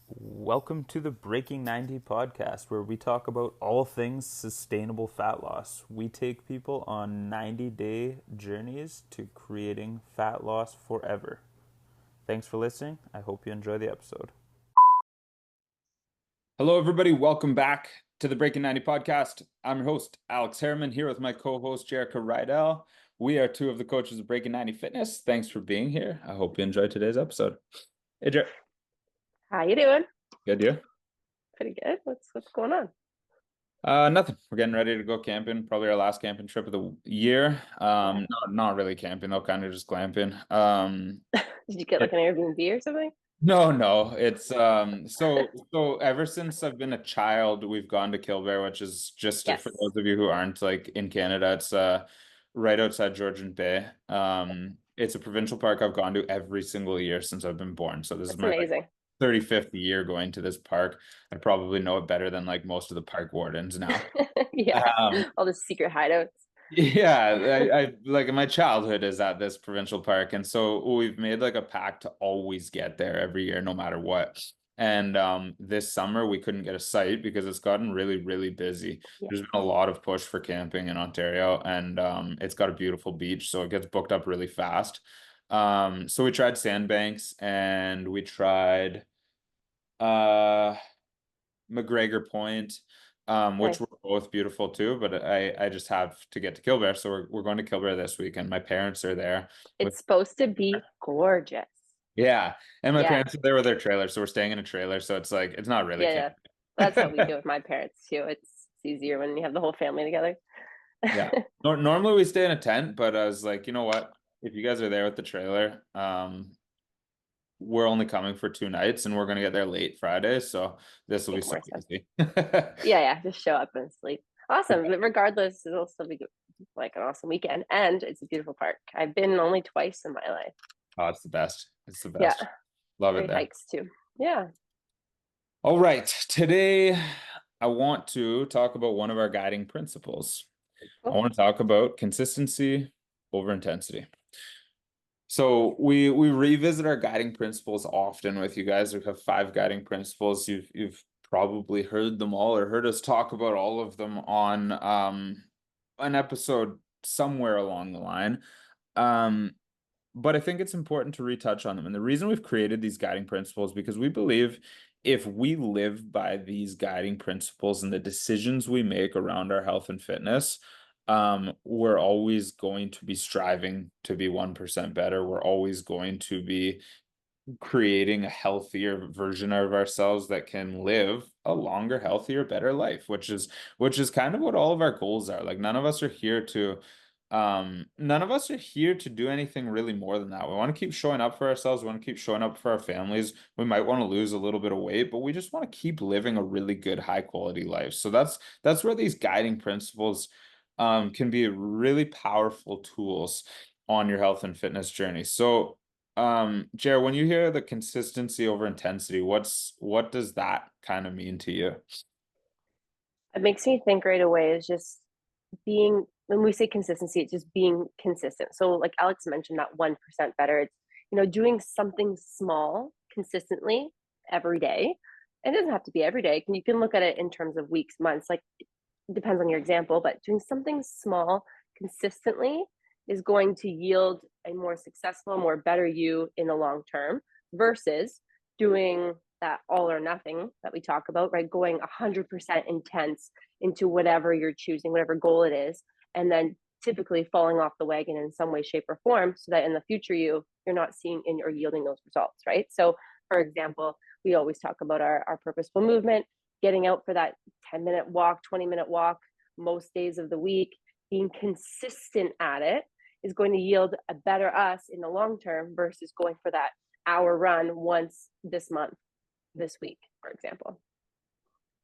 Welcome to the Breaking 90 podcast, where we talk about all things sustainable fat loss. We take people on 90-day journeys to creating fat loss forever. Thanks for listening. I hope you enjoy the episode. Hello, everybody. Welcome back to the Breaking 90 podcast. I'm your host, Alex Jerrika, here with my co-host, Jerrika. We are two of the coaches of Breaking 90 Fitness. Thanks for being here. I hope you enjoyed today's episode. Hey, Jer. How you doing? Good, you? Pretty good. What's going on? Nothing. We're getting ready to go camping. Probably our last camping trip of the year. Not really camping though, kind of just glamping. Did you get like an Airbnb or something? No. It's so ever since I've been a child, we've gone to Killbear, which is just for those of you who aren't like in Canada, it's right outside Georgian Bay. It's a provincial park I've gone to every single year since I've been born. So this is my amazing. 35th year going to this park. I probably know it better than like most of the park wardens now. All the secret hideouts. Yeah, I like my childhood is at this provincial park, and so we've made like a pact to always get there every year, no matter what. And this summer we couldn't get a site because it's gotten really busy. There's been a lot of push for camping in Ontario, and it's got a beautiful beach, so it gets booked up really fast. So we tried Sandbanks and we tried McGregor Point, which were both beautiful too, but I just have to get to Killbear, so we're going to Killbear this week, and my parents are there. It's supposed to be gorgeous. Yeah, and my parents are there with their trailer, so we're staying in a trailer, so it's like it's not really camping. That's how we do with my parents too. It's easier when you have the whole family together. Yeah. Normally we stay in a tent, but I was like, you know what? If you guys are there with the trailer, we're only coming for 2 nights, and we're going to get there late Friday, so this will be so easy. Just show up and sleep. Awesome. But regardless, it'll still be like an awesome weekend, and it's a beautiful park. I've been only twice in my life. Oh, it's the best. It's the best. Yeah. Love it there. Hikes too. Yeah. All right. Today, I want to talk about one of our guiding principles. I want to talk about consistency over intensity. So we revisit our guiding principles often with you guys. We have 5 guiding principles. You've probably heard them all or heard us talk about all of them on an episode somewhere along the line. But I think it's important to retouch on them. And the reason we've created these guiding principles is because we believe if we live by these guiding principles and the decisions we make around our health and fitness, we're always going to be striving to be 1% better. We're always going to be creating a healthier version of ourselves that can live a longer, healthier, better life, which is kind of what all of our goals are. Like none of us are here to do anything really more than that. We want to keep showing up for ourselves. We want to keep showing up for our families. We might want to lose a little bit of weight, but we just want to keep living a really good, high quality life. So that's where these guiding principles can be really powerful tools on your health and fitness journey. So, Jer, when you hear the consistency over intensity, what does that kind of mean to you? It makes me think right away is just being, when we say consistency, it's just being consistent. So like Alex mentioned, that 1% better, it's, doing something small consistently every day. It doesn't have to be every day. You can look at it in terms of weeks, months, like it depends on your example, but doing something small consistently is going to yield a more successful, more better you in the long term versus doing that all or nothing that we talk about, right? Going 100% intense into whatever you're choosing, whatever goal it is, and then typically falling off the wagon in some way, shape, or form so that in the future you're not seeing or yielding those results, right? So for example, we always talk about our purposeful movement, getting out for that 10-minute walk, 20-minute walk most days of the week, being consistent at it is going to yield a better us in the long term versus going for that hour run once this month, this week, for example.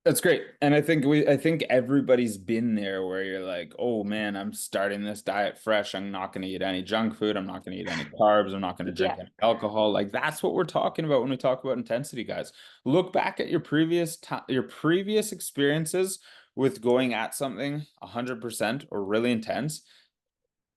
That's great. And I think everybody's been there where you're like, oh man, I'm starting this diet fresh. I'm not going to eat any junk food. I'm not going to eat any carbs. I'm not going to drink any alcohol. Like that's what we're talking about when we talk about intensity, guys. Look back at your previous experiences with going at something 100% or really intense?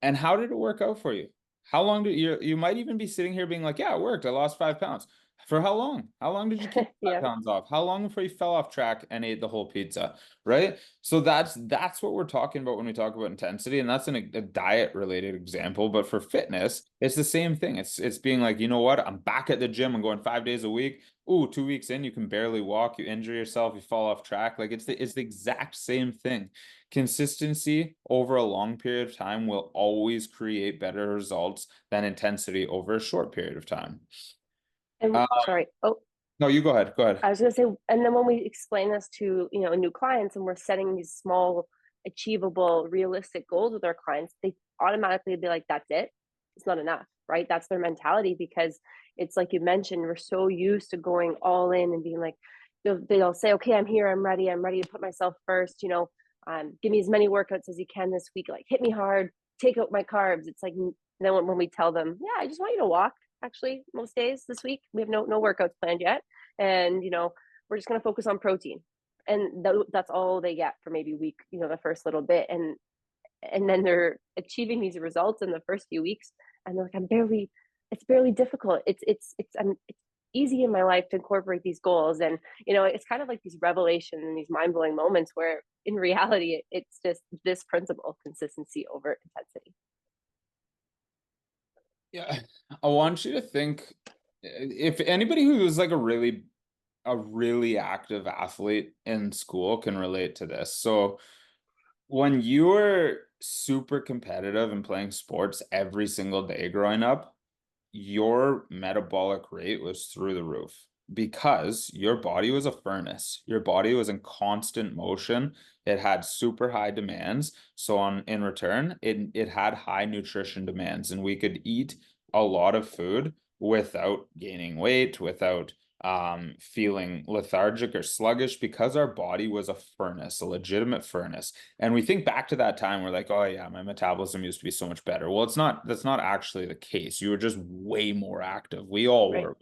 And how did it work out for you? How long did you might even be sitting here being like, yeah, it worked. I lost 5 pounds. For how long? How long did you keep five Yeah. pounds off? How long before you fell off track and ate the whole pizza? Right? So that's what we're talking about when we talk about intensity, and that's a diet related example. But for fitness, it's the same thing. It's being like, you know what? I'm back at the gym. I'm going 5 days a week. Ooh, 2 weeks in, you can barely walk. You injure yourself. You fall off track. Like it's the exact same thing. Consistency over a long period of time will always create better results than intensity over a short period of time. And Uh, sorry. Oh, no, you go ahead. Go ahead. I was going to say, and then when we explain this to, new clients and we're setting these small, achievable, realistic goals with our clients, they automatically be like, that's it. It's not enough, right? That's their mentality because it's like you mentioned, we're so used to going all in and being like, they'll say, okay, I'm ready to put myself first, give me as many workouts as you can this week, like hit me hard, take out my carbs. It's like, then when we tell them, yeah, I just want you to walk actually most days this week, we have no workouts planned yet, and we're just going to focus on protein, and that's all they get for maybe a week, the first little bit, and then they're achieving these results in the first few weeks, and they're like, it's barely difficult, it's easy in my life to incorporate these goals, and it's kind of like these revelations and these mind-blowing moments where in reality it's just this principle: consistency over intensity. Yeah, I want you to think if anybody who is like a really active athlete in school can relate to this. So when you were super competitive and playing sports every single day growing up, your metabolic rate was through the roof because your body was a furnace. Your body was in constant motion. It had super high demands. So in return, it had high nutrition demands, and we could eat a lot of food without gaining weight, without feeling lethargic or sluggish because our body was a furnace, a legitimate furnace. And we think back to that time, we're like, oh yeah, my metabolism used to be so much better. Well, that's not actually the case. You were just way more active. We all Right. were.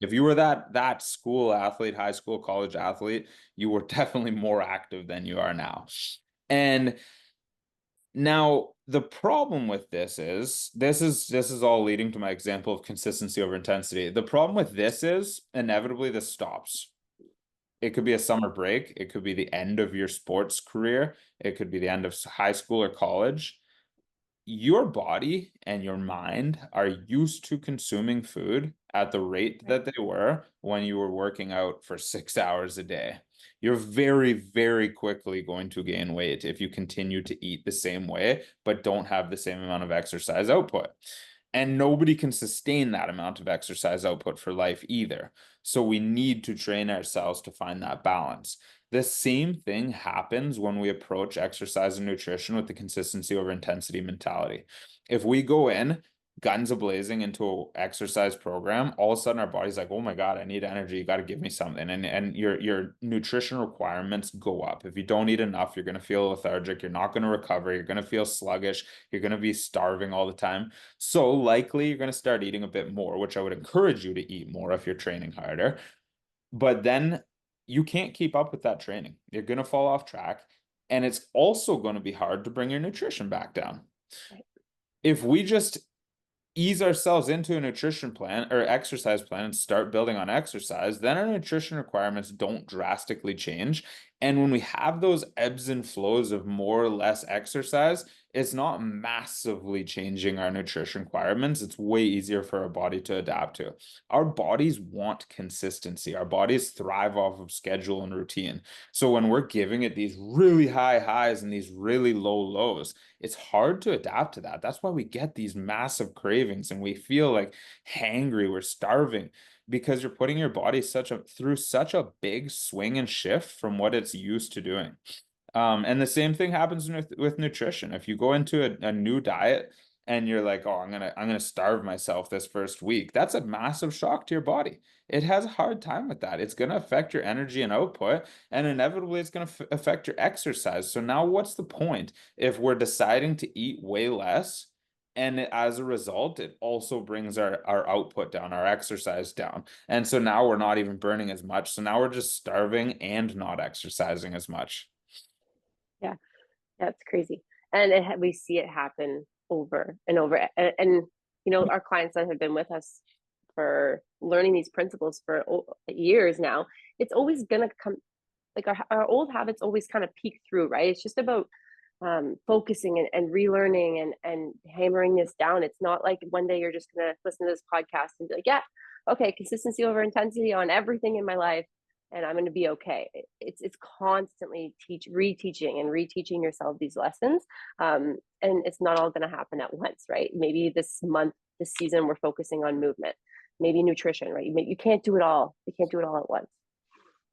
If you were that school athlete, high school, college athlete, you were definitely more active than you are now. And now the problem with this is all leading to my example of consistency over intensity. The problem with this is inevitably this stops. It could be a summer break. It could be the end of your sports career. It could be the end of high school or college. Your body and your mind are used to consuming food at the rate Right. that they were when you were working out for 6 hours a day. You're very, very quickly going to gain weight if you continue to eat the same way, but don't have the same amount of exercise output. And nobody can sustain that amount of exercise output for life either. So we need to train ourselves to find that balance. The same thing happens when we approach exercise and nutrition with the consistency over intensity mentality. If we go in guns a-blazing into an exercise program, all of a sudden our body's like, oh my God, I need energy. You got to give me something. And your nutrition requirements go up. If you don't eat enough, you're going to feel lethargic. You're not going to recover. You're going to feel sluggish. You're going to be starving all the time. So likely you're going to start eating a bit more, which I would encourage you to eat more if you're training harder. But then you can't keep up with that training. You're going to fall off track. And it's also going to be hard to bring your nutrition back down. Right. If we just ease ourselves into a nutrition plan or exercise plan and start building on exercise, then our nutrition requirements don't drastically change. And when we have those ebbs and flows of more or less exercise, it's not massively changing our nutrition requirements. It's way easier for our body to adapt to. Our bodies want consistency. Our bodies thrive off of schedule and routine. So when we're giving it these really high highs and these really low lows, it's hard to adapt to that. That's why we get these massive cravings and we feel like hangry, we're starving because you're putting your body through such a big swing and shift from what it's used to doing. And the same thing happens with nutrition. If you go into a new diet and you're like, oh, I'm gonna starve myself this first week, that's a massive shock to your body. It has a hard time with that. It's gonna affect your energy and output, and inevitably it's gonna affect your exercise. So now what's the point if we're deciding to eat way less? And as a result, it also brings our output down, our exercise down. And so now we're not even burning as much. So now we're just starving and not exercising as much. That's crazy. And we see it happen over and over. Our clients that have been with us for learning these principles for years now, it's always going to come, like our old habits always kind of peek through, right? It's just about focusing and relearning and hammering this down. It's not like one day you're just going to listen to this podcast and be like, yeah, okay, consistency over intensity on everything in my life, and I'm going to be okay. It's constantly reteaching and reteaching yourself these lessons, and it's not all going to happen at once, right? Maybe this month, this season, we're focusing on movement, maybe nutrition, right? You can't do it all. You can't do it all at once.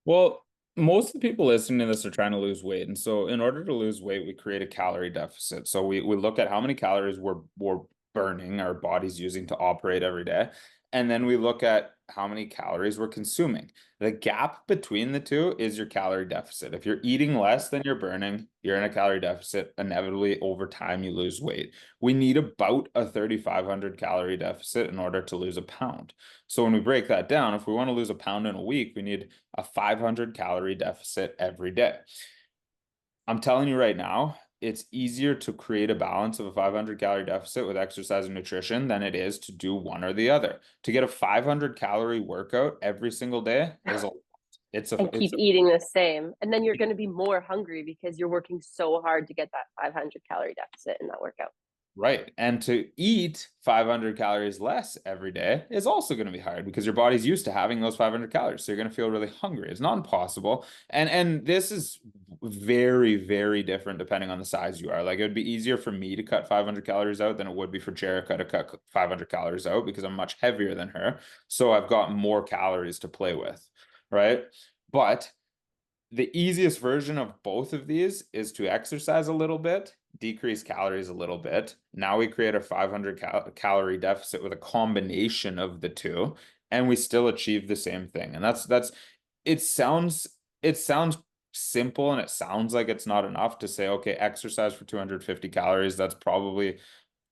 Well, most of the people listening to this are trying to lose weight. And so in order to lose weight, we create a calorie deficit. So we look at how many calories we're burning, our body's using to operate every day. And then we look at how many calories we're consuming. The gap between the two is your calorie deficit. If you're eating less than you're burning, you're in a calorie deficit. Inevitably, over time, you lose weight. We need about a 3,500 calorie deficit in order to lose a pound. So when we break that down, if we want to lose a pound in a week, we need a 500 calorie deficit every day. I'm telling you right now, it's easier to create a balance of a 500 calorie deficit with exercise and nutrition than it is to do one or the other. To get a 500 calorie workout every single day is a And keep eating the same. And then you're going to be more hungry because you're working so hard to get that 500 calorie deficit in that workout. Right. And to eat 500 calories less every day is also going to be hard because your body's used to having those 500 calories. So you're going to feel really hungry. It's not impossible. And this is very, very different depending on the size you are. Like it would be easier for me to cut 500 calories out than it would be for Jerrika to cut 500 calories out because I'm much heavier than her. So I've got more calories to play with. Right. But the easiest version of both of these is to exercise a little bit, decrease calories a little bit. Now we create a 500 calorie deficit with a combination of the two, and we still achieve the same thing. And that's it sounds simple and it sounds like it's not enough to say, okay, exercise for 250 calories. That's probably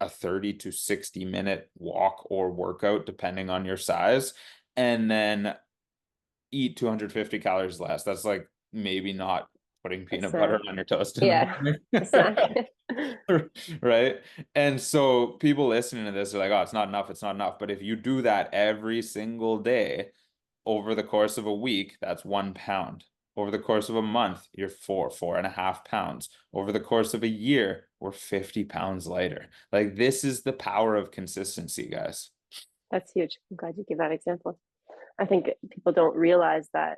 a 30 to 60-minute walk or workout, depending on your size. And then eat 250 calories less. That's like maybe not putting A peanut butter snack. on your toast in the Yeah. A snack. morning. Right? And so people listening to this are like, oh, it's not enough, it's not enough. But if you do that every single day over the course of a week, that's 1 pound. Over the course of a month, you're 4.5 pounds. Over the course of a year, we're 50 pounds lighter. Like this is the power of consistency, guys. That's huge. I'm glad you give that example. I think people don't realize that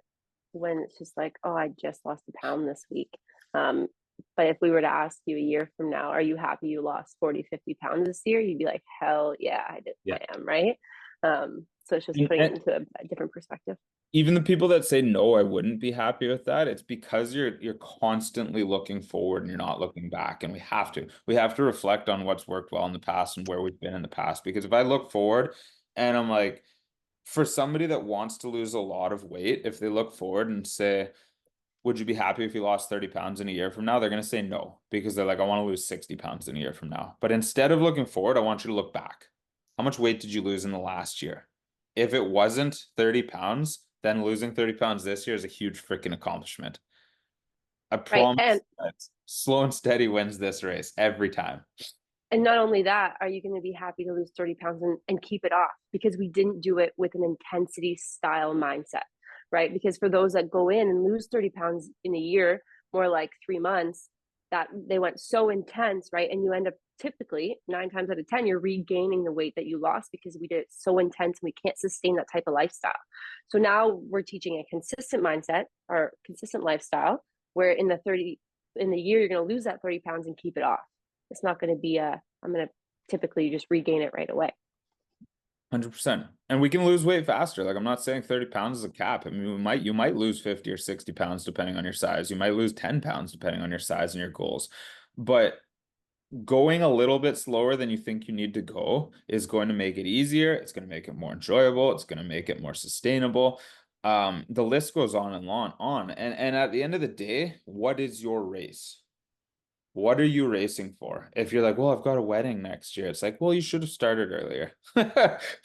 when it's just like, oh, I just lost a pound this week. Um, but if we were to ask you a year from now, are you happy you lost 40, 50 pounds this year? You'd be like, hell yeah, Yeah. I am, right? So it's just putting it And into a different perspective. even the people that say no, I wouldn't be happy with that. It's because you're constantly looking forward and you're not looking back. And we have to reflect on what's worked well in the past and where we've been in the past. Because if I look forward and I'm like, for somebody that wants to lose a lot of weight, if they look forward and say, would you be happy if you lost 30 pounds in a year from now? They're going to say no because they're like, I want to lose 60 pounds in a year from now. But instead of looking forward, I want you to look back. How much weight did you lose in the last year? If it wasn't 30 pounds, then losing 30 pounds this year is a huge freaking accomplishment. I Right. promise that slow and steady wins this race every time. And not only that, are you going to be happy to lose 30 pounds and keep it off? Because we didn't do it with an intensity style mindset, right? Because for those that go in and lose 30 pounds in a year, more like 3 months, that they went so intense, right? And you end up typically 9 times out of 10, you're regaining the weight that you lost because we did it so intense and we can't sustain that type of lifestyle. So now we're teaching a consistent mindset or consistent lifestyle where in the year, you're going to lose that 30 pounds and keep it off. It's not going to be I'm going to typically just regain it right away. 100%. And we can lose weight faster. Like I'm not saying 30 pounds is a cap. I mean, you might lose 50 or 60 pounds depending on your size. You might lose 10 pounds depending on your size and your goals. But going a little bit slower than you think you need to go is going to make it easier. It's going to make it more enjoyable. It's going to make it more sustainable. The list goes on and on. And at the end of the day, what is your race? What are you racing for? If you're like, well, I've got a wedding next year, it's like, well, you should have started earlier.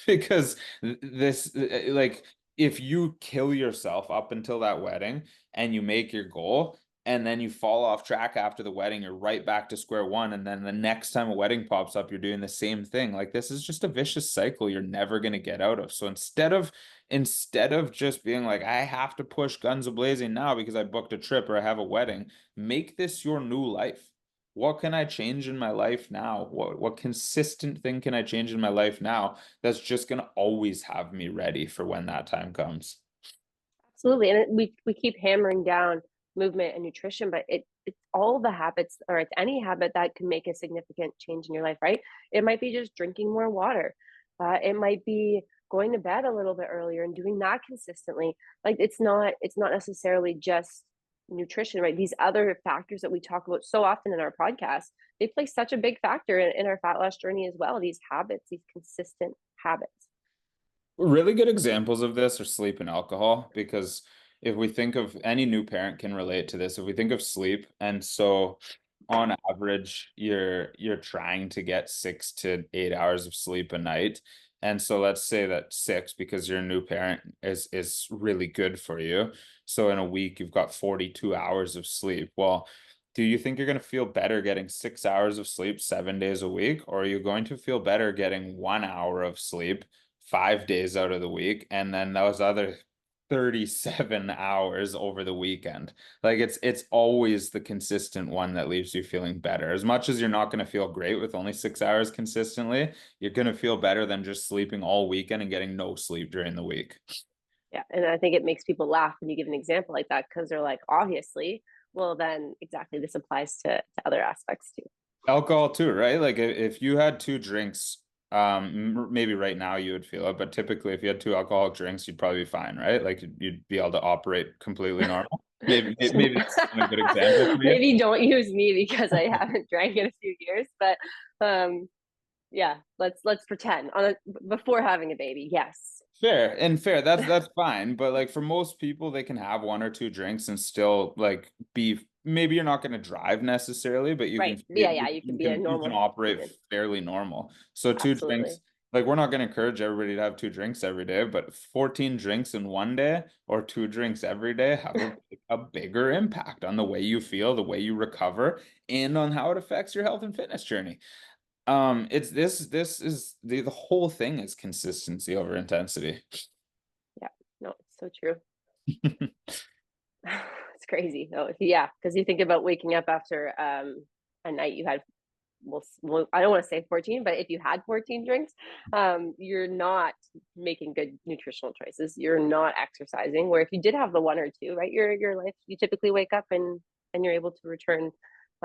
Because this, like, if you kill yourself up until that wedding and you make your goal, and then you fall off track after the wedding, you're right back to square one. And then the next time a wedding pops up, you're doing the same thing. Like this is just a vicious cycle you're never going to get out of. So instead of just being like, I have to push guns a-blazing now because I booked a trip or I have a wedding, make this your new life. What can I change in my life now? What consistent thing can I change in my life now that's just going to always have me ready for when that time comes? Absolutely. And we keep hammering down movement and nutrition, but it's all the habits, or it's any habit that can make a significant change in your life, right? It might be just drinking more water. It might be going to bed a little bit earlier and doing that consistently. Like it's not necessarily just nutrition, right? These other factors that we talk about so often in our podcast, they play such a big factor in our fat loss journey as well. These habits, these consistent habits. Really good examples of this are sleep and alcohol, because if we think of any new parent can relate to this, if we think of sleep, and so on average, you're trying to get 6 to 8 hours of sleep a night. And so let's say that six, because you're a new parent, is really good for you. So in a week, you've got 42 hours of sleep. Well, do you think you're going to feel better getting 6 hours of sleep 7 days a week, or are you going to feel better getting 1 hour of sleep 5 days out of the week, and then those other 37 hours over the weekend? Like it's always the consistent one that leaves you feeling better. As much as you're not going to feel great with only 6 hours consistently, you're going to feel better than just sleeping all weekend and getting no sleep during the week. Yeah. And I think it makes people laugh when you give an example like that, because they're like, obviously, well, then exactly this applies to other aspects too. Alcohol too, right? Like if you had two drinks, maybe right now you would feel it, but typically if you had two alcoholic drinks, you'd probably be fine, right? Like you'd be able to operate completely normal. Maybe that's not a good example for you. Maybe don't use me because I haven't drank in a few years, but um, yeah, let's pretend before having a baby. Yes. Fair and fair. That's fine. But like for most people, they can have one or two drinks and still like be. Maybe you're not going to drive necessarily, but you Right. can Yeah, yeah. You can be a you can normal operate human. fairly normal. So two drinks. Absolutely. Like we're not going to encourage everybody to have two drinks every day, but 14 drinks in one day or two drinks every day have a bigger impact on the way you feel, the way you recover, and on how it affects your health and fitness journey. It's this is the whole thing is consistency over intensity. Yeah. No, it's so true. It's crazy. No, yeah, because you think about waking up after a night you had, well, I don't want to say 14, but if you had 14 drinks, you're not making good nutritional choices. You're not exercising. Where if you did have the one or two, right, your life, you typically wake up and you're able to return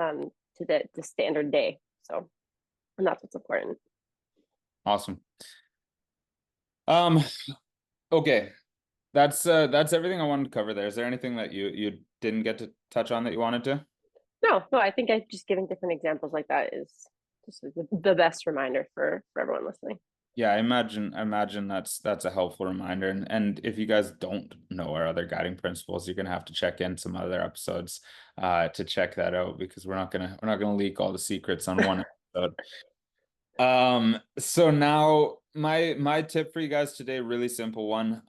to the standard day. So, and that's what's important. Awesome. Um, okay. That's everything I wanted to cover there. Is there anything that you didn't get to touch on that you wanted to? No, no, I think I just giving different examples like that is just the best reminder for everyone listening. Yeah, I imagine that's a helpful reminder. And if you guys don't know our other guiding principles, you're gonna have to check in some other episodes to check that out, because we're not gonna leak all the secrets on one episode. So now my tip for you guys today, really simple one.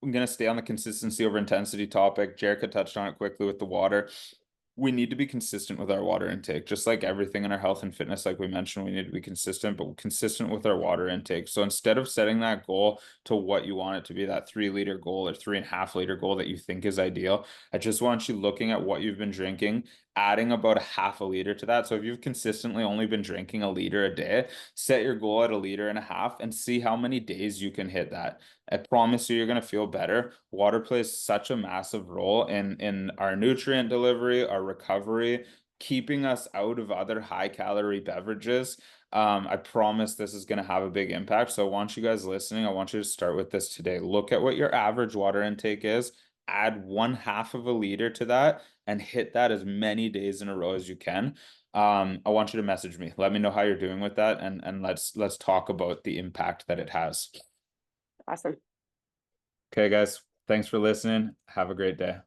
I'm gonna stay on the consistency over intensity topic. Jerrica touched on it quickly with the water. We need to be consistent with our water intake, just like everything in our health and fitness. Like we mentioned, we need to be consistent, but consistent with our water intake. So instead of setting that goal to what you want it to be, that 3 liter goal or 3.5 liter goal that you think is ideal, I just want you looking at what you've been drinking, adding about a half a liter to that. So if you've consistently only been drinking a liter a day, set your goal at 1.5 liters and see how many days you can hit that. I promise you're going to feel better. Water plays such a massive role in our nutrient delivery, our recovery, keeping us out of other high calorie beverages. I promise this is going to have a big impact. So I want you guys listening, I want you to start with this today. Look at what your average water intake is, add 1/2 of a liter to that, and hit that as many days in a row as you can. I want you to message me. Let me know how you're doing with that, and let's talk about the impact that it has. Awesome. Okay, guys. Thanks for listening. Have a great day.